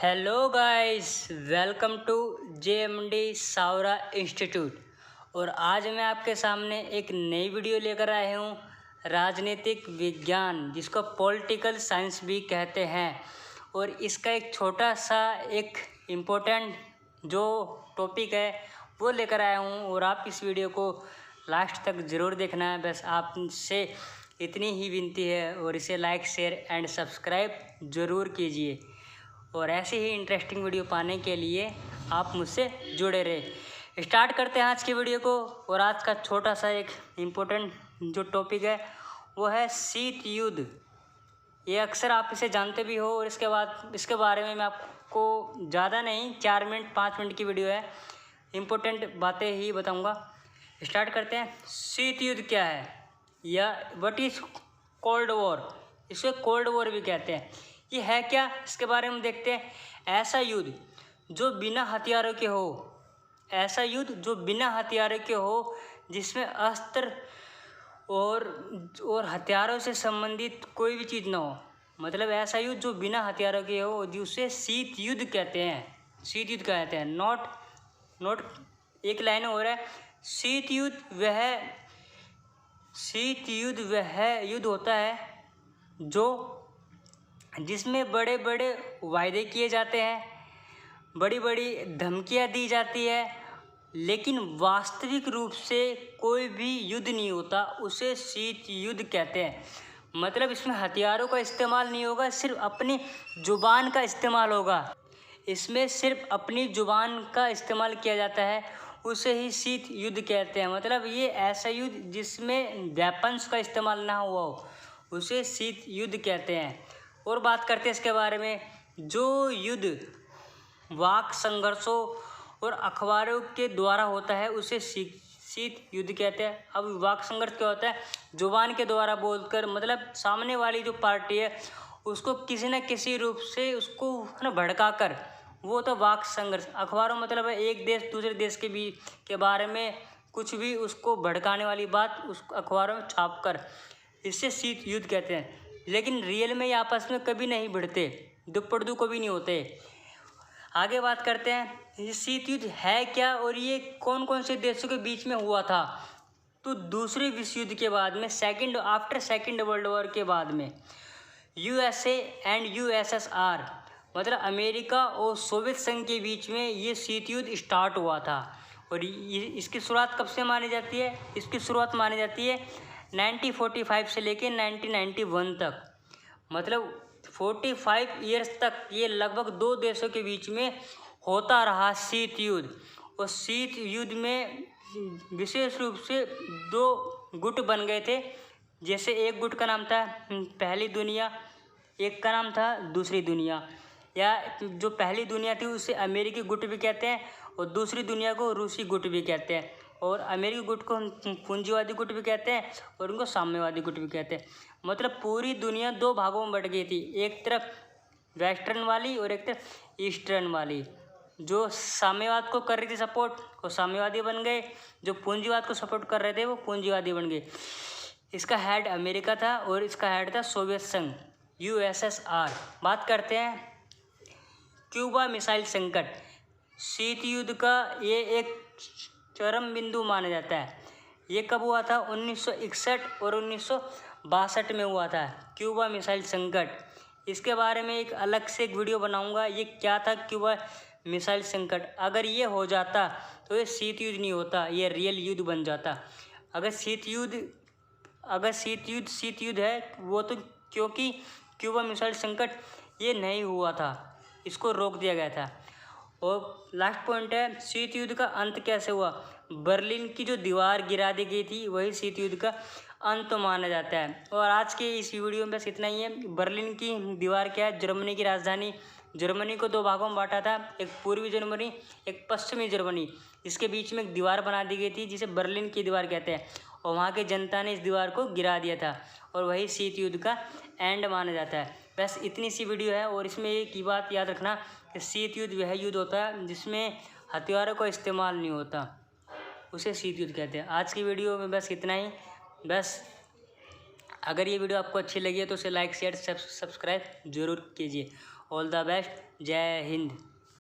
Hello guys, welcome to JMD सावरा institute. और आज मैं आपके सामने एक नई वीडियो लेकर आया हूँ, राजनीतिक विज्ञान, जिसको पॉलिटिकल साइंस भी कहते हैं। और इसका एक छोटा सा एक इम्पोर्टेंट जो टॉपिक है वो लेकर आया हूँ, और आप इस वीडियो को लास्ट तक ज़रूर देखना है। बस आपसे इतनी ही विनती है, और इसे लाइक, शेयर एंड सब्सक्राइब ज़रूर कीजिए। और ऐसे ही इंटरेस्टिंग वीडियो पाने के लिए आप मुझसे जुड़े रहे। स्टार्ट करते हैं आज की वीडियो को। और आज का छोटा सा एक इम्पोर्टेंट जो टॉपिक है वो है शीत युद्ध। ये अक्सर आप इसे जानते भी हो, और इसके बारे में मैं आपको ज़्यादा नहीं, 4 मिनट 5 मिनट की वीडियो है, इम्पोर्टेंट बातें ही बताऊंगा। स्टार्ट करते हैं। शीत युद्ध क्या है, या व्हाट इज़ कोल्ड वॉर, इसे कोल्ड वॉर भी कहते हैं। ये है क्या, इसके बारे में देखते हैं। ऐसा युद्ध जो बिना हथियारों के हो, ऐसा युद्ध जो बिना हथियारों के हो, जिसमें अस्त्र और हथियारों से संबंधित कोई भी चीज़ ना हो। मतलब ऐसा युद्ध जो बिना हथियारों के हो, जिसे शीत युद्ध कहते हैं। शीत युद्ध कहते हैं। नोट एक लाइन हो रहा है। शीत युद्ध वह युद्ध होता है जिसमें बड़े बड़े वायदे किए जाते हैं, बड़ी बड़ी धमकियां दी जाती है, लेकिन वास्तविक रूप से कोई भी युद्ध नहीं होता। उसे शीत युद्ध कहते हैं। मतलब इसमें हथियारों का इस्तेमाल नहीं होगा, सिर्फ अपनी जुबान का इस्तेमाल होगा। इसमें सिर्फ अपनी जुबान का इस्तेमाल किया जाता है, उसे ही शीत युद्ध कहते हैं। मतलब ये ऐसा युद्ध जिसमें वेपन्स का इस्तेमाल ना हुआ हो, उसे शीत युद्ध कहते हैं। और बात करते हैं इसके बारे में। जो युद्ध वाक संघर्षों और अखबारों के द्वारा होता है, उसे शीत युद्ध कहते हैं। अब वाक संघर्ष क्या होता है? जुबान के द्वारा बोलकर, मतलब सामने वाली जो पार्टी है उसको किसी न किसी रूप से उसको भड़का कर, वो तो वाक संघर्ष। अखबारों मतलब है एक देश दूसरे देश के बारे में कुछ भी उसको भड़काने वाली बात उस अखबारों में छाप कर, इससे शीत युद्ध कहते हैं। लेकिन रियल में ये आपस में कभी नहीं भिड़ते, दुपड़दू कभी नहीं होते। आगे बात करते हैं ये शीत युद्ध है क्या, और ये कौन कौन से देशों के बीच में हुआ था। तो दूसरे विश्व युद्ध के बाद में, आफ्टर सेकेंड वर्ल्ड वॉर के बाद में, USA एंड USSR, मतलब अमेरिका और सोवियत संघ के बीच में ये शीत युद्ध स्टार्ट हुआ था। और इसकी शुरुआत कब से मानी जाती है? इसकी शुरुआत मानी जाती है 1945 से लेके 1991 तक। मतलब 45 ईयर्स तक ये लगभग दो देशों के बीच में होता रहा शीत युद्ध। और शीत युद्ध में विशेष रूप से दो गुट बन गए थे। जैसे एक गुट का नाम था पहली दुनिया, एक का नाम था दूसरी दुनिया। या जो पहली दुनिया थी उसे अमेरिकी गुट भी कहते हैं, और दूसरी दुनिया को रूसी गुट भी कहते हैं। और अमेरिकी गुट को पूंजीवादी गुट भी कहते हैं, और उनको साम्यवादी गुट भी कहते हैं। मतलब पूरी दुनिया दो भागों में बट गई थी, एक तरफ वेस्टर्न वाली और एक तरफ ईस्टर्न वाली। जो साम्यवाद को कर रही थी सपोर्ट, वो साम्यवादी बन गए। जो पूंजीवाद को सपोर्ट कर रहे थे वो पूंजीवादी बन गए। इसका हेड अमेरिका था और इसका हेड था सोवियत संघ, USSR। बात करते हैं क्यूबा मिसाइल संकट। शीत युद्ध का ये एक चरम बिंदु माना जाता है। ये कब हुआ था? 1961 और 1962 में हुआ था, क्यूबा मिसाइल संकट। इसके बारे में एक अलग से एक वीडियो बनाऊंगा, ये क्या था क्यूबा मिसाइल संकट। अगर ये हो जाता तो ये शीत युद्ध नहीं होता, ये रियल युद्ध बन जाता। अगर शीत युद्ध है वो तो क्योंकि क्यूबा मिसाइल संकट ये नहीं हुआ था, इसको रोक दिया गया था। और लास्ट पॉइंट है शीत युद्ध का अंत कैसे हुआ। बर्लिन की जो दीवार गिरा दी गई थी वही शीत युद्ध का अंत माना जाता है। और आज के इस वीडियो में बस इतना ही है। बर्लिन की दीवार क्या है? जर्मनी की राजधानी। जर्मनी को दो भागों में बांटा था, एक पूर्वी जर्मनी, एक पश्चिमी जर्मनी। इसके बीच में एक दीवार बना दी गई थी जिसे बर्लिन की दीवार कहते हैं। और वहाँ की जनता ने इस दीवार को गिरा दिया था, और वही शीत युद्ध का एंड माना जाता है। बस इतनी सी वीडियो है। और इसमें एक ही बात याद रखना कि शीत युद्ध वह युद्ध होता है जिसमें हथियारों का इस्तेमाल नहीं होता, उसे शीत युद्ध कहते हैं। आज की वीडियो में बस इतना ही। बस अगर ये वीडियो आपको अच्छी लगी है तो उसे लाइक, शेयर, सब्सक्राइब जरूर कीजिए। All the best. जय हिंद।